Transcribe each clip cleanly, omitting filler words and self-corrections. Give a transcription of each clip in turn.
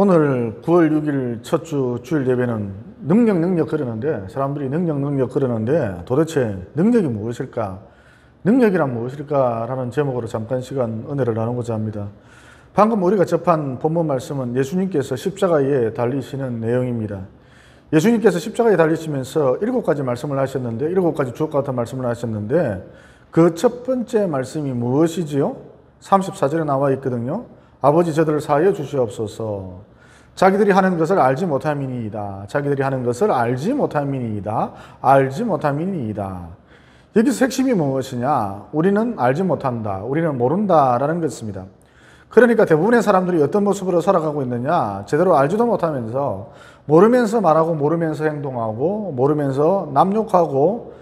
오늘 9월 6일 첫 주 주일 예배는 능력 그러는데 사람들이 능력 그러는데 도대체 능력이 무엇일까? 능력이란 무엇일까라는 제목으로 잠깐 시간 은혜를 나누고자 합니다. 방금 우리가 접한 본문 말씀은 예수님께서 십자가에 달리시는 내용입니다. 예수님께서 십자가에 달리시면서 7가지 말씀을 하셨는데 7가지 주옥 같은 말씀을 하셨는데 그 첫 번째 말씀이 무엇이지요? 34절에 나와 있거든요. 아버지 저들을 사하여 주시옵소서. 자기들이 하는 것을 알지 못함이니이다. 자기들이 하는 것을 알지 못함이니이다. 알지 못함이니이다. 여기서 핵심이 무엇이냐? 우리는 알지 못한다. 우리는 모른다라는 것입니다. 그러니까 대부분의 사람들이 어떤 모습으로 살아가고 있느냐? 제대로 알지도 못하면서 모르면서 말하고 모르면서 행동하고 모르면서 남욕하고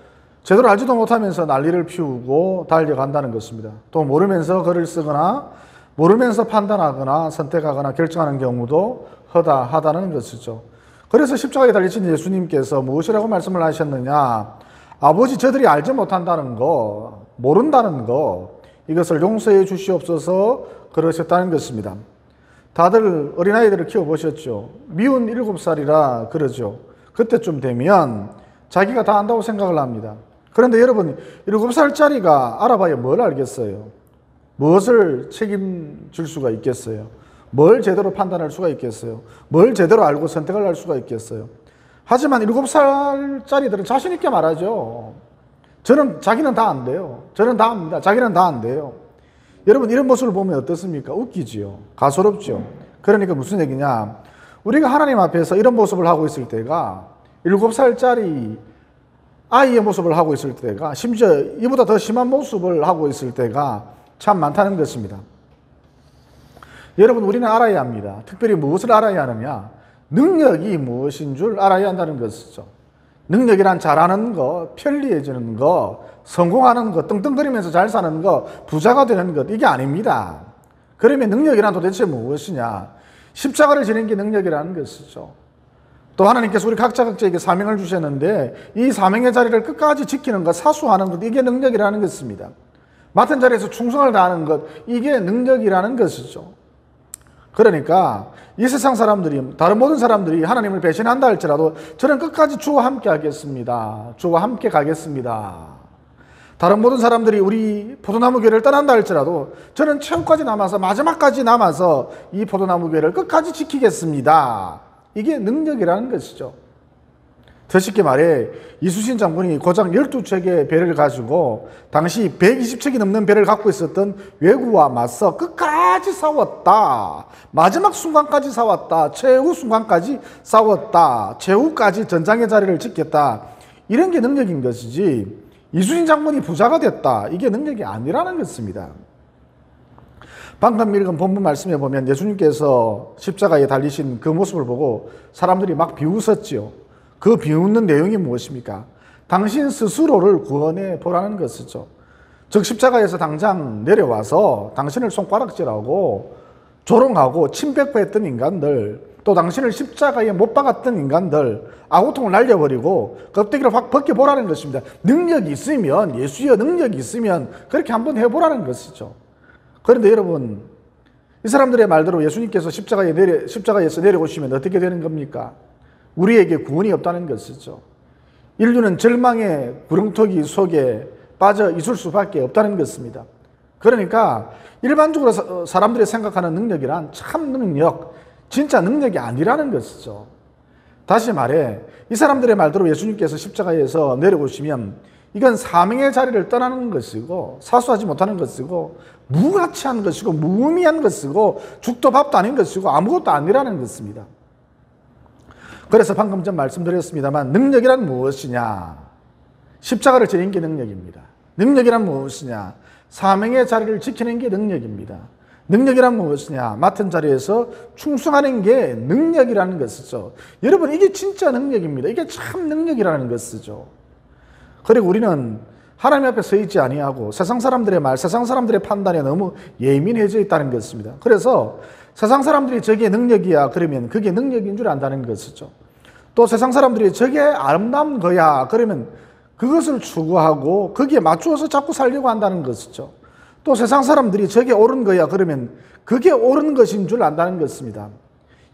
제대로 알지도 못하면서 난리를 피우고 달려간다는 것입니다. 또 모르면서 글을 쓰거나 모르면서 판단하거나 선택하거나 결정하는 경우도 허다하다는 것이죠. 그래서 십자가에 달리신 예수님께서 무엇이라고 말씀을 하셨느냐? 아버지 저들이 알지 못한다는 거, 모른다는 거, 이것을 용서해 주시옵소서 그러셨다는 것입니다. 다들 어린아이들을 키워보셨죠? 미운 7살이라 그러죠. 그때쯤 되면 자기가 다 안다고 생각을 합니다. 그런데 여러분 7살짜리가 알아봐야 뭘 알겠어요? 무엇을 책임질 수가 있겠어요? 뭘 제대로 판단할 수가 있겠어요? 뭘 제대로 알고 선택을 할 수가 있겠어요? 하지만 7살짜리들은 자신 있게 말하죠. 자기는 다 안 돼요. 저는 다 압니다. 자기는 다 안 돼요. 여러분 이런 모습을 보면 어떻습니까? 웃기지요. 가소롭죠. 그러니까 무슨 얘기냐? 우리가 하나님 앞에서 이런 모습을 하고 있을 때가 7살짜리 아이의 모습을 하고 있을 때가 심지어 이보다 더 심한 모습을 하고 있을 때가 참 많다는 것입니다. 여러분 우리는 알아야 합니다. 특별히 무엇을 알아야 하느냐? 능력이 무엇인 줄 알아야 한다는 것이죠. 능력이란 잘하는 것, 편리해지는 것, 성공하는 것, 떵떵거리면서 잘 사는 것, 부자가 되는 것, 이게 아닙니다. 그러면 능력이란 도대체 무엇이냐? 십자가를 지는 게 능력이라는 것이죠. 또 하나님께서 우리 각자에게 사명을 주셨는데 이 사명의 자리를 끝까지 지키는 것, 사수하는 것, 이게 능력이라는 것입니다. 맡은 자리에서 충성을 다하는 것, 이게 능력이라는 것이죠. 그러니까 이 세상 사람들이, 다른 모든 사람들이 하나님을 배신한다 할지라도 저는 끝까지 주와 함께 하겠습니다. 주와 함께 가겠습니다. 다른 모든 사람들이 우리 포도나무 교회를 떠난다 할지라도 저는 최후까지 남아서 마지막까지 남아서 이 포도나무 교회를 끝까지 지키겠습니다. 이게 능력이라는 것이죠. 더 쉽게 말해 이순신 장군이 고작 12척의 배를 가지고 당시 120척이 넘는 배를 갖고 있었던 왜구와 맞서 끝까지 싸웠다. 마지막 순간까지 싸웠다. 최후 순간까지 싸웠다. 최후까지 전장의 자리를 지켰다. 이런 게 능력인 것이지 이순신 장군이 부자가 됐다. 이게 능력이 아니라는 것입니다. 방금 읽은 본문 말씀에 보면 예수님께서 십자가에 달리신 그 모습을 보고 사람들이 막 비웃었지요. 그 비웃는 내용이 무엇입니까? 당신 스스로를 구원해 보라는 것이죠. 즉 십자가에서 당장 내려와서 당신을 손가락질하고 조롱하고 침뱉고했던 인간들, 또 당신을 십자가에 못 박았던 인간들 아우통을 날려버리고 껍데기를 확 벗겨보라는 것입니다. 능력이 있으면, 예수의 능력이 있으면 그렇게 한번 해보라는 것이죠. 그런데 여러분, 이 사람들의 말대로 예수님께서 십자가에서 내려오시면 어떻게 되는 겁니까? 우리에게 구원이 없다는 것이죠. 인류는 절망의 구렁텅이 속에 빠져 있을 수밖에 없다는 것입니다. 그러니까 일반적으로 사람들이 생각하는 능력이란 참 능력, 진짜 능력이 아니라는 것이죠. 다시 말해 이 사람들의 말대로 예수님께서 십자가에서 내려오시면 이건 사명의 자리를 떠나는 것이고 사수하지 못하는 것이고 무가치한 것이고 무의미한 것이고 죽도 밥도 아닌 것이고 아무것도 아니라는 것입니다. 그래서 방금 전 말씀드렸습니다만 능력이란 무엇이냐? 십자가를 지는 게 능력입니다. 능력이란 무엇이냐? 사명의 자리를 지키는 게 능력입니다. 능력이란 무엇이냐? 맡은 자리에서 충성하는 게 능력이라는 것이죠. 여러분 이게 진짜 능력입니다. 이게 참 능력이라는 것이죠. 그리고 우리는 하나님 앞에 서 있지 아니하고 세상 사람들의 말, 세상 사람들의 판단에 너무 예민해져 있다는 것입니다. 그래서 세상 사람들이 저게 능력이야 그러면 그게 능력인 줄 안다는 것이죠. 또 세상 사람들이 저게 아름다운 거야 그러면 그것을 추구하고 거기에 맞추어서 자꾸 살려고 한다는 것이죠. 또 세상 사람들이 저게 옳은 거야 그러면 그게 옳은 것인 줄 안다는 것입니다.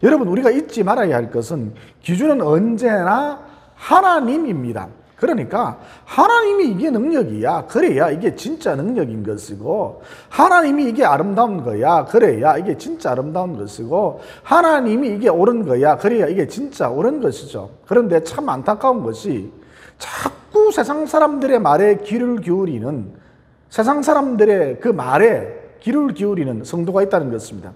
여러분, 우리가 잊지 말아야 할 것은 기준은 언제나 하나님입니다. 그러니까 하나님이 이게 능력이야, 그래야 이게 진짜 능력인 것이고, 하나님이 이게 아름다운 거야, 그래야 이게 진짜 아름다운 것이고, 하나님이 이게 옳은 거야, 그래야 이게 진짜 옳은 것이죠. 그런데 참 안타까운 것이 자꾸 세상 사람들의 말에 귀를 기울이는, 세상 사람들의 그 말에 귀를 기울이는 성도가 있다는 것입니다.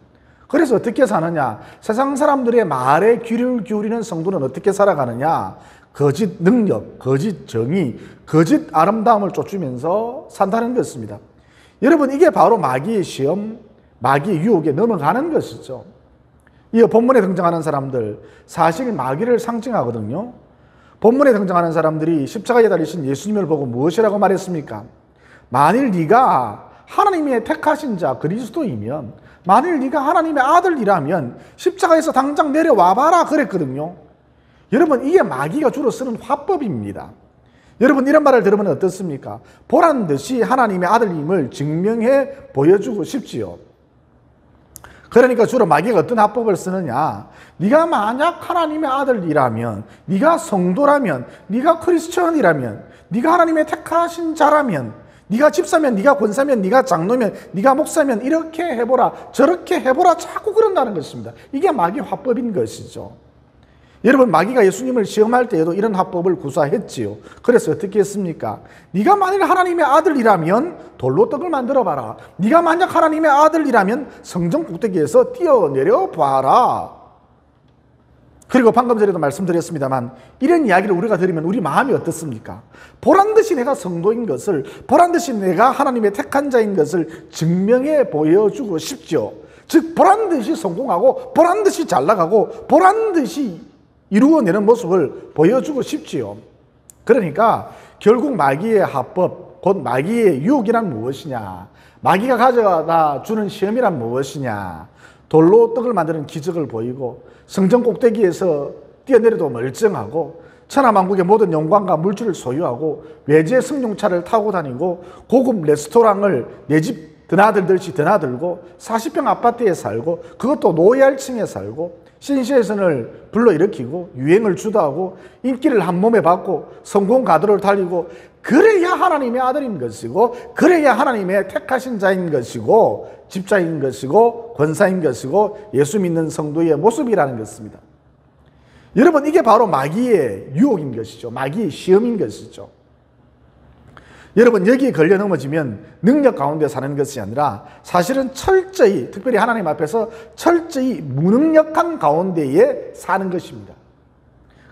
그래서 어떻게 사느냐? 세상 사람들의 말에 귀를 기울이는 성도는 어떻게 살아가느냐? 거짓 능력, 거짓 정의, 거짓 아름다움을 쫓으면서 산다는 것입니다. 여러분, 이게 바로 마귀의 시험, 마귀의 유혹에 넘어가는 것이죠. 이 본문에 등장하는 사람들, 사실 마귀를 상징하거든요. 본문에 등장하는 사람들이 십자가에 달리신 예수님을 보고 무엇이라고 말했습니까? 만일 네가 하나님의 택하신 자 그리스도이면, 만일 네가 하나님의 아들이라면 십자가에서 당장 내려와 봐라 그랬거든요. 여러분, 이게 마귀가 주로 쓰는 화법입니다. 여러분, 이런 말을 들으면 어떻습니까? 보란 듯이 하나님의 아들임을 증명해 보여주고 싶지요. 그러니까 주로 마귀가 어떤 화법을 쓰느냐? 네가 만약 하나님의 아들이라면, 네가 성도라면, 네가 크리스천이라면, 네가 하나님의 택하신 자라면, 네가 집사면, 네가 권사면, 네가 장로면, 네가 목사면 이렇게 해보라, 저렇게 해보라, 자꾸 그런다는 것입니다. 이게 마귀 화법인 것이죠. 여러분, 마귀가 예수님을 시험할 때에도 이런 화법을 구사했지요. 그래서 어떻게 했습니까? 네가 만일 하나님의 아들이라면 돌로 떡을 만들어 봐라. 네가 만약 하나님의 아들이라면 성전 꼭대기에서 뛰어내려 봐라. 그리고 방금 전에도 말씀드렸습니다만, 이런 이야기를 우리가 들으면 우리 마음이 어떻습니까? 보란듯이 내가 성도인 것을, 보란듯이 내가 하나님의 택한 자인 것을 증명해 보여주고 싶죠. 즉 보란듯이 성공하고 보란듯이 잘 나가고 보란듯이 이루어내는 모습을 보여주고 싶지요. 그러니까 결국 마귀의 합법, 곧 마귀의 유혹이란 무엇이냐, 마귀가 가져다 주는 시험이란 무엇이냐, 돌로 떡을 만드는 기적을 보이고 성전 꼭대기에서 뛰어내려도 멀쩡하고 천하만국의 모든 영광과 물질을 소유하고 외제 승용차를 타고 다니고 고급 레스토랑을 내 집 드나들듯이 드나들고 40평 아파트에 살고, 그것도 노예층에 살고, 신시해선을 불러일으키고 유행을 주도하고 인기를 한 몸에 받고 성공 가도를 달리고, 그래야 하나님의 아들인 것이고, 그래야 하나님의 택하신 자인 것이고, 집자인 것이고, 권사인 것이고, 예수 믿는 성도의 모습이라는 것입니다. 여러분, 이게 바로 마귀의 유혹인 것이죠. 마귀의 시험인 것이죠. 여러분, 여기에 걸려 넘어지면 능력 가운데 사는 것이 아니라 사실은 철저히, 특별히 하나님 앞에서 철저히 무능력한 가운데에 사는 것입니다.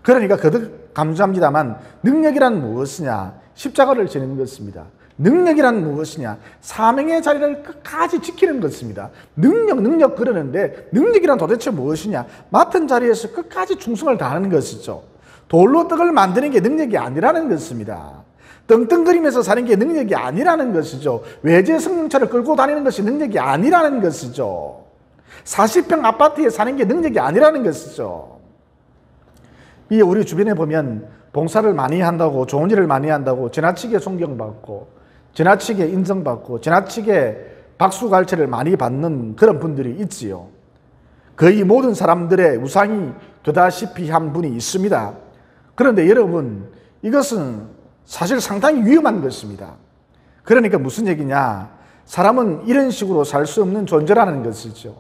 그러니까 거듭 강조합니다만, 능력이란 무엇이냐? 십자가를 지는 것입니다. 능력이란 무엇이냐? 사명의 자리를 끝까지 지키는 것입니다. 능력 그러는데 능력이란 도대체 무엇이냐? 맡은 자리에서 끝까지 충성을 다하는 것이죠. 돌로 떡을 만드는 게 능력이 아니라는 것입니다. 떵떵거리면서 사는 게 능력이 아니라는 것이죠. 외제 승용차를 끌고 다니는 것이 능력이 아니라는 것이죠. 40평 아파트에 사는 게 능력이 아니라는 것이죠. 이 우리 주변에 보면 봉사를 많이 한다고, 좋은 일을 많이 한다고 지나치게 존경받고, 지나치게 인정받고, 지나치게 박수갈채를 많이 받는 그런 분들이 있지요. 거의 모든 사람들의 우상이 되다시피 한 분이 있습니다. 그런데 여러분, 이것은 사실 상당히 위험한 것입니다. 그러니까 무슨 얘기냐? 사람은 이런 식으로 살 수 없는 존재라는 것이죠.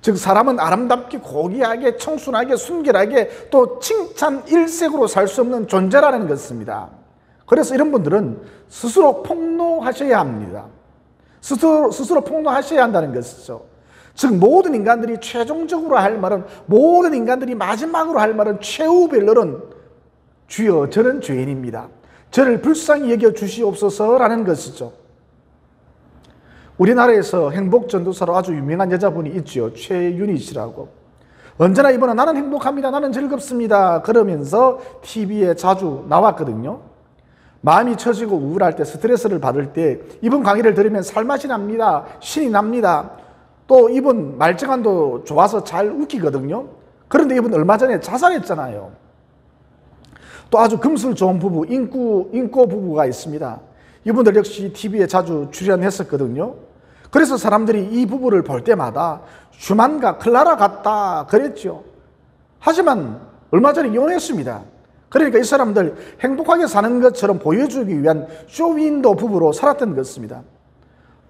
즉, 사람은 아름답게, 고귀하게, 청순하게, 순결하게, 또 칭찬 일색으로 살 수 없는 존재라는 것입니다. 그래서 이런 분들은 스스로 폭로하셔야 합니다. 스스로 폭로하셔야 한다는 것이죠. 즉, 모든 인간들이 최종적으로 할 말은, 모든 인간들이 마지막으로 할 말은, 최후 변론은 주여, 저는 죄인입니다. 저를 불쌍히 여겨 주시옵소서라는 것이죠. 우리나라에서 행복전도사로 아주 유명한 여자분이 있죠. 최윤희 씨라고. 언제나 이분은 나는 행복합니다, 나는 즐겁습니다 그러면서 TV에 자주 나왔거든요. 마음이 처지고 우울할 때, 스트레스를 받을 때 이분 강의를 들으면 살맛이 납니다. 신이 납니다. 또 이분 말장난도 좋아서 잘 웃기거든요. 그런데 이분 얼마 전에 자살했잖아요. 또 아주 금술 좋은 부부, 인꼬 부부가 있습니다. 이분들 역시 TV에 자주 출연했었거든요. 그래서 사람들이 이 부부를 볼 때마다 슈만과 클라라 같다 그랬죠. 하지만 얼마 전에 이혼했습니다. 그러니까 이 사람들 행복하게 사는 것처럼 보여주기 위한 쇼윈도 부부로 살았던 것입니다.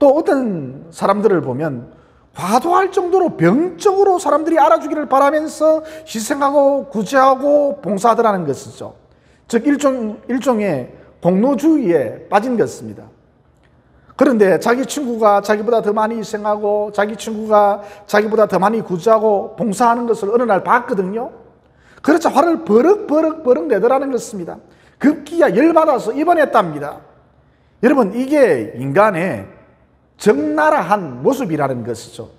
또 어떤 사람들을 보면 과도할 정도로 병적으로 사람들이 알아주기를 바라면서 희생하고 구제하고 봉사하더라는 것이죠. 즉 일종의 공로주의에 빠진 것입니다. 그런데 자기 친구가 자기보다 더 많이 희생하고 자기 친구가 자기보다 더 많이 구제하고 봉사하는 것을 어느 날 봤거든요. 그래서 화를 버럭 내더라는 것입니다. 급기야 열받아서 입원했답니다. 여러분, 이게 인간의 적나라한 모습이라는 것이죠.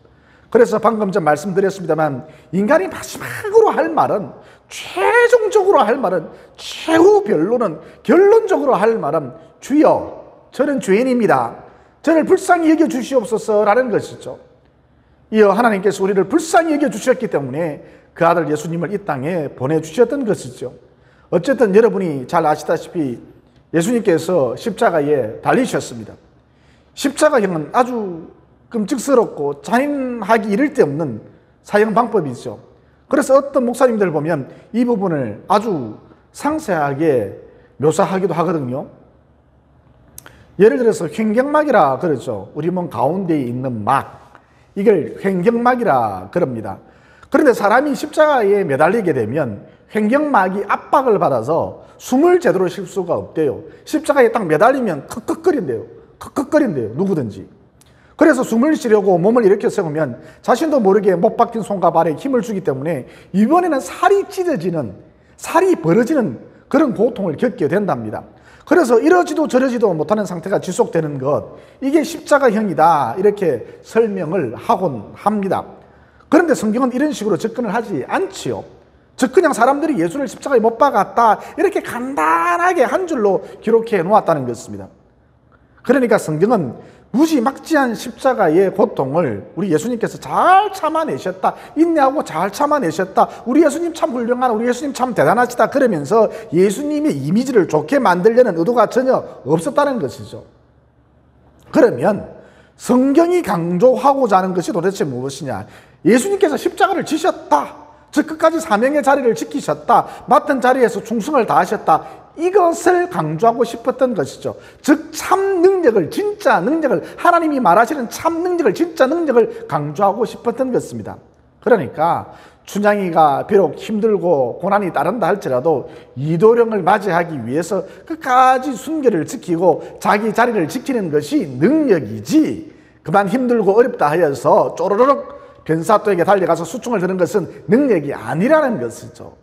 그래서 방금 전 말씀드렸습니다만 인간이 마지막으로 할 말은, 최종적으로 할 말은, 최후 변론은, 결론적으로 할 말은 주여 저는 죄인입니다. 저를 불쌍히 여겨주시옵소서 라는 것이죠. 이어 하나님께서 우리를 불쌍히 여겨주셨기 때문에 그 아들 예수님을 이 땅에 보내주셨던 것이죠. 어쨌든 여러분이 잘 아시다시피 예수님께서 십자가에 달리셨습니다. 십자가형은 아주 끔찍스럽고 잔인하기 이를 데 없는 사형 방법이죠. 그래서 어떤 목사님들 보면 이 부분을 아주 상세하게 묘사하기도 하거든요. 예를 들어서 횡격막이라 그러죠. 우리 몸 가운데에 있는 막, 이걸 횡격막이라 그럽니다. 그런데 사람이 십자가에 매달리게 되면 횡격막이 압박을 받아서 숨을 제대로 쉴 수가 없대요. 십자가에 딱 매달리면 컥컥거린대요. 누구든지. 그래서 숨을 쉬려고 몸을 이렇게 세우면 자신도 모르게 못 박힌 손과 발에 힘을 주기 때문에 이번에는 살이 찢어지는, 살이 벌어지는 그런 고통을 겪게 된답니다. 그래서 이러지도 저러지도 못하는 상태가 지속되는 것, 이게 십자가형이다 이렇게 설명을 하곤 합니다. 그런데 성경은 이런 식으로 접근을 하지 않지요. 즉 그냥 사람들이 예수를 십자가에 못 박았다 이렇게 간단하게 한 줄로 기록해 놓았다는 것입니다. 그러니까 성경은 무지막지한 십자가의 고통을 우리 예수님께서 잘 참아내셨다, 인내하고 잘 참아내셨다, 우리 예수님 참 훌륭하다, 우리 예수님 참 대단하시다 그러면서 예수님의 이미지를 좋게 만들려는 의도가 전혀 없었다는 것이죠. 그러면 성경이 강조하고자 하는 것이 도대체 무엇이냐? 예수님께서 십자가를 지셨다, 즉 끝까지 사명의 자리를 지키셨다, 맡은 자리에서 충성을 다하셨다, 이것을 강조하고 싶었던 것이죠. 즉 참 능력을, 진짜 능력을, 하나님이 말하시는 참 능력을, 진짜 능력을 강조하고 싶었던 것입니다. 그러니까 춘향이가 비록 힘들고 고난이 따른다 할지라도 이도령을 맞이하기 위해서 끝까지 순결을 지키고 자기 자리를 지키는 것이 능력이지, 그만 힘들고 어렵다 하여서 쪼르륵 변사또에게 달려가서 수총을 드는 것은 능력이 아니라는 것이죠.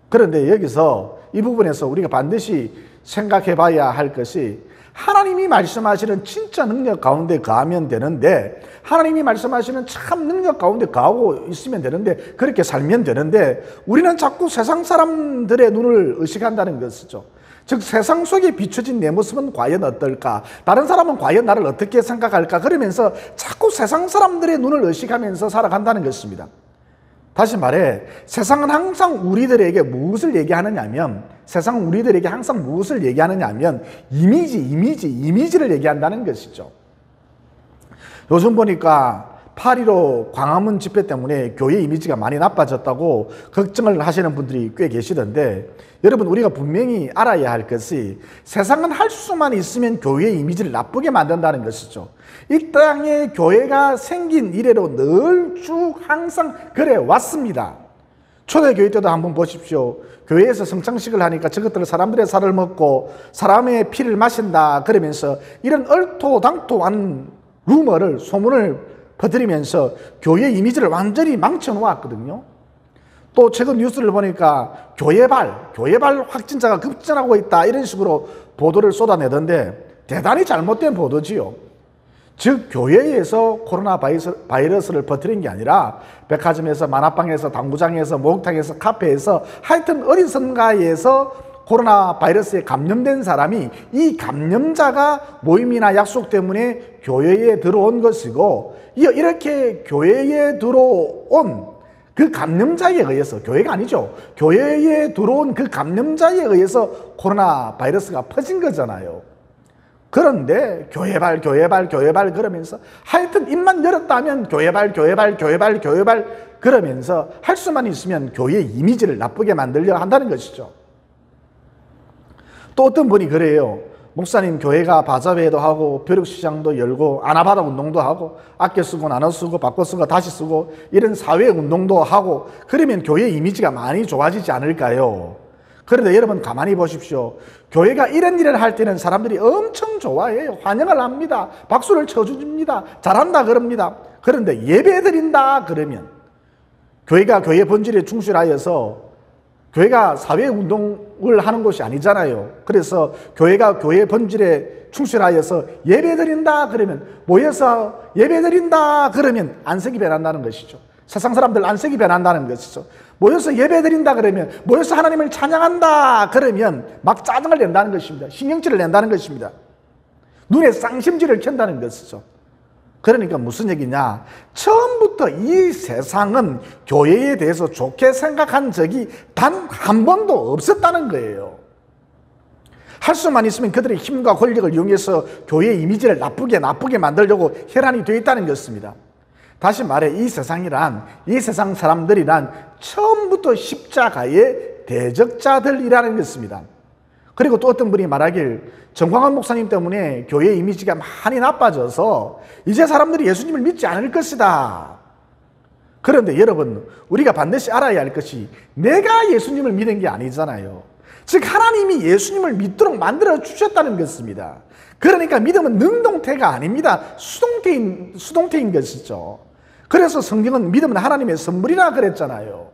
그런데 여기서 이 부분에서 우리가 반드시 생각해 봐야 할 것이, 하나님이 말씀하시는 진짜 능력 가운데 거하면 되는데, 하나님이 말씀하시는 참 능력 가운데 거하고 있으면 되는데, 그렇게 살면 되는데, 우리는 자꾸 세상 사람들의 눈을 의식한다는 것이죠. 즉 세상 속에 비춰진 내 모습은 과연 어떨까, 다른 사람은 과연 나를 어떻게 생각할까, 그러면서 자꾸 세상 사람들의 눈을 의식하면서 살아간다는 것입니다. 다시 말해, 세상은 항상 우리들에게 무엇을 얘기하느냐 하면, 세상은 우리들에게 항상 무엇을 얘기하느냐 하면 이미지를 얘기한다는 것이죠. 요즘 보니까 8.15 광화문 집회 때문에 교회 이미지가 많이 나빠졌다고 걱정을 하시는 분들이 꽤 계시던데, 여러분 우리가 분명히 알아야 할 것이, 세상은 할 수만 있으면 교회의 이미지를 나쁘게 만든다는 것이죠. 이 땅에 교회가 생긴 이래로 늘 쭉 항상 그래 왔습니다. 초대교회 때도 한번 보십시오. 교회에서 성찬식을 하니까 저것들 사람들의 살을 먹고 사람의 피를 마신다 그러면서 이런 얼토당토한 루머를, 소문을 퍼뜨리면서 교회 이미지를 완전히 망쳐놓았거든요. 또 최근 뉴스를 보니까 교회발 확진자가 급증하고 있다 이런 식으로 보도를 쏟아내던데, 대단히 잘못된 보도지요. 즉 교회에서 코로나 바이러스를 퍼뜨린 게 아니라 백화점에서, 만화방에서, 당구장에서, 목욕탕에서, 카페에서, 하여튼 어디선가에서 코로나 바이러스에 감염된 사람이, 이 감염자가 모임이나 약속 때문에 교회에 들어온 것이고, 이렇게 교회에 들어온 그 감염자에 의해서, 교회가 아니죠, 교회에 들어온 그 감염자에 의해서 코로나 바이러스가 퍼진 거잖아요. 그런데 교회발 그러면서 하여튼 입만 열었다면 교회발 그러면서 할 수만 있으면 교회의 이미지를 나쁘게 만들려 한다는 것이죠. 또 어떤 분이 그래요. 목사님, 교회가 바자회도 하고 벼룩시장도 열고 아나바다 운동도 하고 아껴 쓰고 나눠 쓰고 바꿔 쓰고 다시 쓰고 이런 사회 운동도 하고 그러면 교회 이미지가 많이 좋아지지 않을까요? 그런데 여러분 가만히 보십시오. 교회가 이런 일을 할 때는 사람들이 엄청 좋아해요. 환영을 합니다. 박수를 쳐줍니다. 잘한다 그럽니다. 그런데 예배 드린다 그러면 교회가 교회 본질에 충실하여서 교회가 사회운동을 하는 곳이 아니잖아요. 그래서 교회가 교회 본질에 충실하여서 예배 드린다 그러면 모여서 예배 드린다 그러면 안색이 변한다는 것이죠. 세상 사람들 안색이 변한다는 것이죠. 모여서 예배 드린다 그러면 모여서 하나님을 찬양한다 그러면 막 짜증을 낸다는 것입니다. 신경질을 낸다는 것입니다. 눈에 쌍심지를 켠다는 것이죠. 그러니까 무슨 얘기냐? 처음부터 이 세상은 교회에 대해서 좋게 생각한 적이 단 한 번도 없었다는 거예요. 할 수만 있으면 그들의 힘과 권력을 이용해서 교회의 이미지를 나쁘게 만들려고 혈안이 되어 있다는 것입니다. 다시 말해 이 세상 사람들이란 처음부터 십자가의 대적자들이라는 것입니다. 그리고 또 어떤 분이 말하길 정광훈 목사님 때문에 교회 이미지가 많이 나빠져서 이제 사람들이 예수님을 믿지 않을 것이다. 그런데 여러분, 우리가 반드시 알아야 할 것이 내가 예수님을 믿은 게 아니잖아요. 즉 하나님이 예수님을 믿도록 만들어 주셨다는 것입니다. 그러니까 믿음은 능동태가 아닙니다. 수동태인 것이죠. 그래서 성경은 믿음은 하나님의 선물이라 그랬잖아요.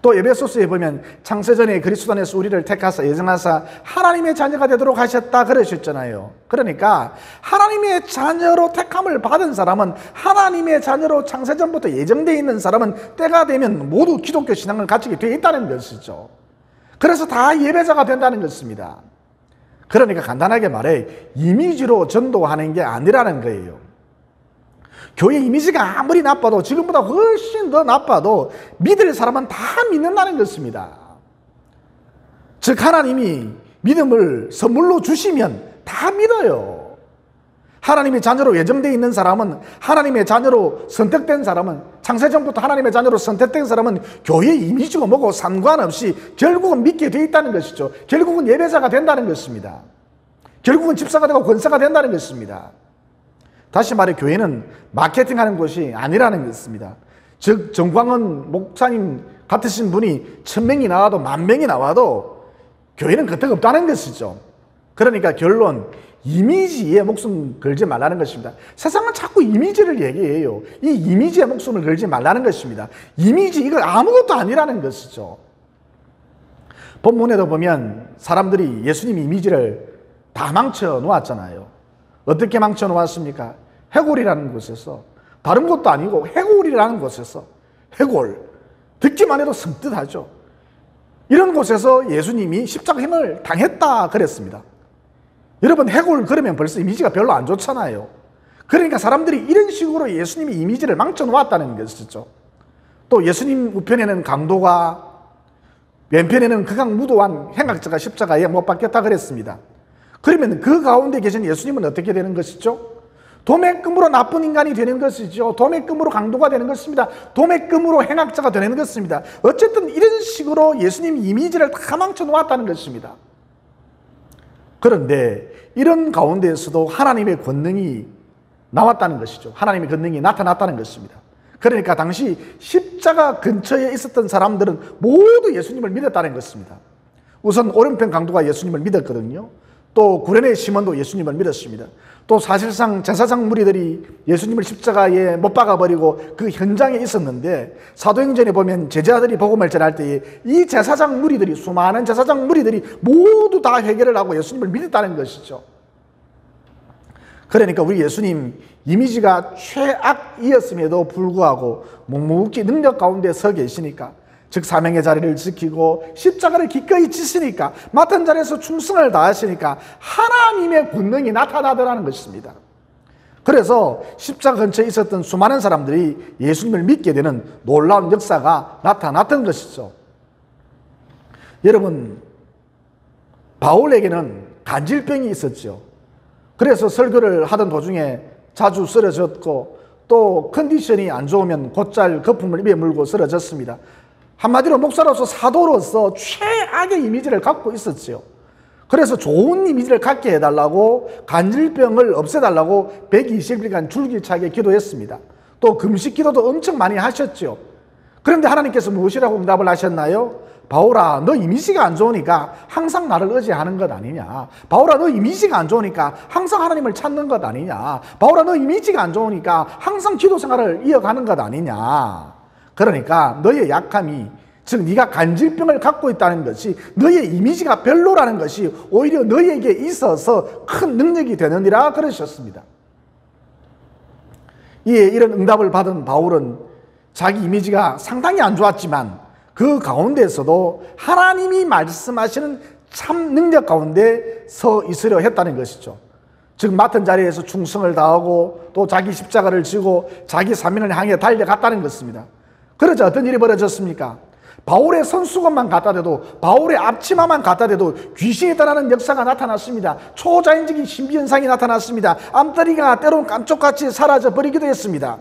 또 에베소서에 보면 창세전에 그리스도 안에서 우리를 택하사 예정하사 하나님의 자녀가 되도록 하셨다 그러셨잖아요. 그러니까 하나님의 자녀로 택함을 받은 사람은, 하나님의 자녀로 창세전부터 예정되어 있는 사람은 때가 되면 모두 기독교 신앙을 가지게 되어 있다는 것이죠. 그래서 다 예배자가 된다는 것입니다. 그러니까 간단하게 말해 이미지로 전도하는 게 아니라는 거예요. 교회 이미지가 아무리 나빠도, 지금보다 훨씬 더 나빠도 믿을 사람은 다 믿는다는 것입니다. 즉 하나님이 믿음을 선물로 주시면 다 믿어요. 하나님의 자녀로 예정되어 있는 사람은, 하나님의 자녀로 선택된 사람은, 창세전부터 하나님의 자녀로 선택된 사람은 교회 이미지고 뭐고 상관없이 결국은 믿게 되어 있다는 것이죠. 결국은 예배자가 된다는 것입니다. 결국은 집사가 되고 권사가 된다는 것입니다. 다시 말해 교회는 마케팅하는 곳이 아니라는 것입니다. 즉 정광훈 목사님 같으신 분이 1000명이 나와도 10,000명이 나와도 교회는 끄떡없다는 것이죠. 그러니까 결론, 이미지에 목숨 걸지 말라는 것입니다. 세상은 자꾸 이미지를 얘기해요. 이 이미지에 목숨을 걸지 말라는 것입니다. 이미지 이거 아무것도 아니라는 것이죠. 본문에도 보면 사람들이 예수님 이미지를 다 망쳐 놓았잖아요. 어떻게 망쳐 놓았습니까? 해골이라는 곳에서, 다른 곳도 아니고 해골이라는 곳에서, 해골, 듣기만 해도 섬뜩하죠. 이런 곳에서 예수님이 십자가형을 당했다 그랬습니다. 여러분 해골 그러면 벌써 이미지가 별로 안 좋잖아요. 그러니까 사람들이 이런 식으로 예수님의 이미지를 망쳐 놓았다는 것이죠. 또 예수님 우편에는 강도가, 왼편에는 극악무도한 행악자가 십자가에 못 박혔다 그랬습니다. 그러면 그 가운데 계신 예수님은 어떻게 되는 것이죠? 도매금으로 나쁜 인간이 되는 것이죠. 도매금으로 강도가 되는 것입니다. 도매금으로 행악자가 되는 것입니다. 어쨌든 이런 식으로 예수님 이미지를 다 망쳐 놓았다는 것입니다. 그런데 이런 가운데에서도 하나님의 권능이 나왔다는 것이죠. 하나님의 권능이 나타났다는 것입니다. 그러니까 당시 십자가 근처에 있었던 사람들은 모두 예수님을 믿었다는 것입니다. 우선 오른편 강도가 예수님을 믿었거든요. 또 구레네 시몬도 예수님을 믿었습니다. 또 사실상 제사장 무리들이 예수님을 십자가에 못 박아버리고 그 현장에 있었는데, 사도행전에 보면 제자들이 복음을 전할 때에 이 제사장 무리들이, 수많은 제사장 무리들이 모두 다 회개를 하고 예수님을 믿었다는 것이죠. 그러니까 우리 예수님 이미지가 최악이었음에도 불구하고 묵묵히 능력 가운데 서 계시니까, 즉 사명의 자리를 지키고 십자가를 기꺼이 지시니까, 맡은 자리에서 충성을 다하시니까 하나님의 권능이 나타나더라는 것입니다. 그래서 십자가 근처에 있었던 수많은 사람들이 예수님을 믿게 되는 놀라운 역사가 나타났던 것이죠. 여러분, 바울에게는 간질병이 있었죠. 그래서 설교를 하던 도중에 자주 쓰러졌고 또 컨디션이 안 좋으면 곧잘 거품을 입에 물고 쓰러졌습니다. 한마디로 목사로서 사도로서 최악의 이미지를 갖고 있었죠. 그래서 좋은 이미지를 갖게 해달라고 간질병을 없애달라고 120일간 줄기차게 기도했습니다. 또 금식 기도도 엄청 많이 하셨죠. 그런데 하나님께서 무엇이라고 응답을 하셨나요? 바울아, 너 이미지가 안 좋으니까 항상 나를 의지하는 것 아니냐. 바울아, 너 이미지가 안 좋으니까 항상 하나님을 찾는 것 아니냐. 바울아, 너 이미지가 안 좋으니까 항상 기도 생활을 이어가는 것 아니냐. 그러니까 너의 약함이, 즉 네가 간질병을 갖고 있다는 것이, 너의 이미지가 별로라는 것이 오히려 너에게 있어서 큰 능력이 되느니라 그러셨습니다. 이에 이런 응답을 받은 바울은 자기 이미지가 상당히 안 좋았지만 그 가운데서도 하나님이 말씀하시는 참 능력 가운데 서 있으려 했다는 것이죠. 즉 맡은 자리에서 충성을 다하고 또 자기 십자가를 지고 자기 사명을 향해 달려갔다는 것입니다. 그러자 어떤 일이 벌어졌습니까? 바울의 손수건만 갖다 대도, 바울의 앞치마만 갖다 대도 귀신이 떠나는 역사가 나타났습니다. 초자연적인 신비현상이 나타났습니다. 암다리가 때론 깜짝같이 사라져 버리기도 했습니다.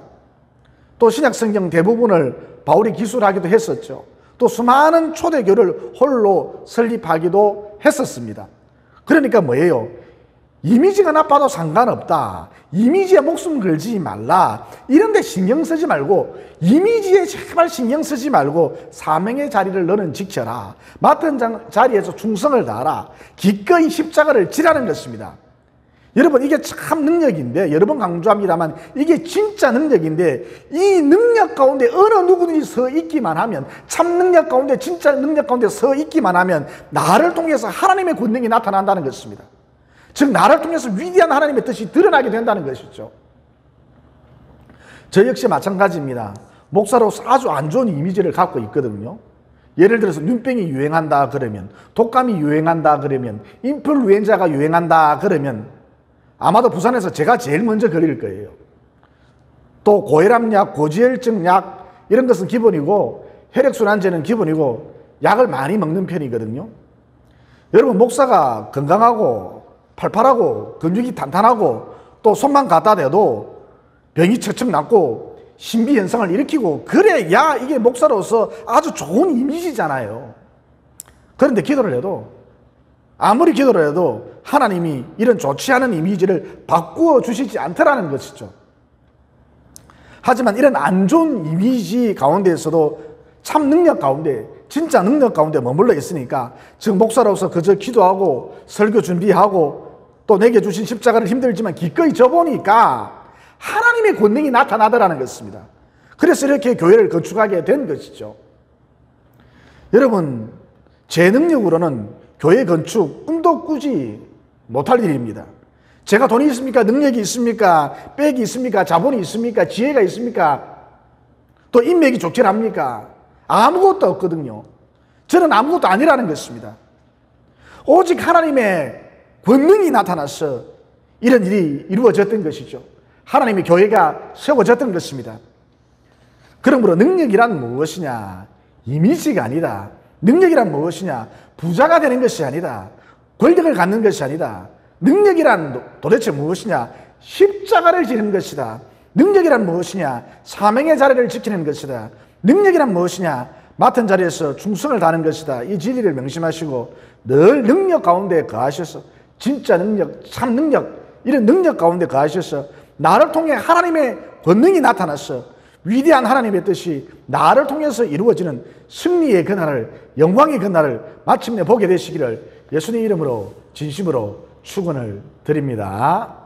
또 신약성경 대부분을 바울이 기술하기도 했었죠. 또 수많은 초대교를 홀로 설립하기도 했었습니다. 그러니까 뭐예요? 이미지가 나빠도 상관없다. 이미지에 목숨 걸지 말라. 이런 데 신경 쓰지 말고, 이미지에 제발 신경 쓰지 말고 사명의 자리를 너는 지켜라. 맡은 자리에서 충성을 다하라. 기꺼이 십자가를 지라는 것입니다. 여러분, 이게 참 능력인데, 여러 번 강조합니다만 이게 진짜 능력인데, 이 능력 가운데 어느 누구든지 서 있기만 하면, 참 능력 가운데, 진짜 능력 가운데 서 있기만 하면 나를 통해서 하나님의 권능이 나타난다는 것입니다. 즉 나를 통해서 위대한 하나님의 뜻이 드러나게 된다는 것이죠. 저 역시 마찬가지입니다. 목사로서 아주 안 좋은 이미지를 갖고 있거든요. 예를 들어서 눈병이 유행한다 그러면, 독감이 유행한다 그러면, 인플루엔자가 유행한다 그러면 아마도 부산에서 제가 제일 먼저 걸릴 거예요. 또 고혈압약, 고지혈증 약 이런 것은 기본이고 혈액순환제는 기본이고 약을 많이 먹는 편이거든요. 여러분, 목사가 건강하고 팔팔하고 근육이 탄탄하고 또 손만 갖다 대도 병이 척척 낫고 신비현상을 일으키고 그래야 이게 목사로서 아주 좋은 이미지잖아요. 그런데 기도를 해도, 아무리 기도를 해도 하나님이 이런 좋지 않은 이미지를 바꾸어 주시지 않더라는 것이죠. 하지만 이런 안 좋은 이미지 가운데에서도 참 능력 가운데, 진짜 능력 가운데 머물러 있으니까, 즉 목사로서 그저 기도하고 설교 준비하고 또 내게 주신 십자가를 힘들지만 기꺼이 져보니까 하나님의 권능이 나타나더라는 것입니다. 그래서 이렇게 교회를 건축하게 된 것이죠. 여러분, 제 능력으로는 교회 건축 꿈도 꾸지 못할 일입니다. 제가 돈이 있습니까? 능력이 있습니까? 빽이 있습니까? 자본이 있습니까? 지혜가 있습니까? 또 인맥이 좋긴 합니까? 아무것도 없거든요. 저는 아무것도 아니라는 것입니다. 오직 하나님의 권능이 나타나서 이런 일이 이루어졌던 것이죠. 하나님의 교회가 세워졌던 것입니다. 그러므로 능력이란 무엇이냐? 이미지가 아니다. 능력이란 무엇이냐? 부자가 되는 것이 아니다. 권력을 갖는 것이 아니다. 능력이란 도대체 무엇이냐? 십자가를 지는 것이다. 능력이란 무엇이냐? 사명의 자리를 지키는 것이다. 능력이란 무엇이냐? 맡은 자리에서 충성을 다하는 것이다. 이 진리를 명심하시고 늘 능력 가운데 거하셔서, 진짜 능력, 참 능력, 이런 능력 가운데 거하셔서 나를 통해 하나님의 권능이 나타나서 위대한 하나님의 뜻이 나를 통해서 이루어지는 승리의 그날을, 영광의 그날을 마침내 보게 되시기를 예수님 이름으로 진심으로 축원을 드립니다.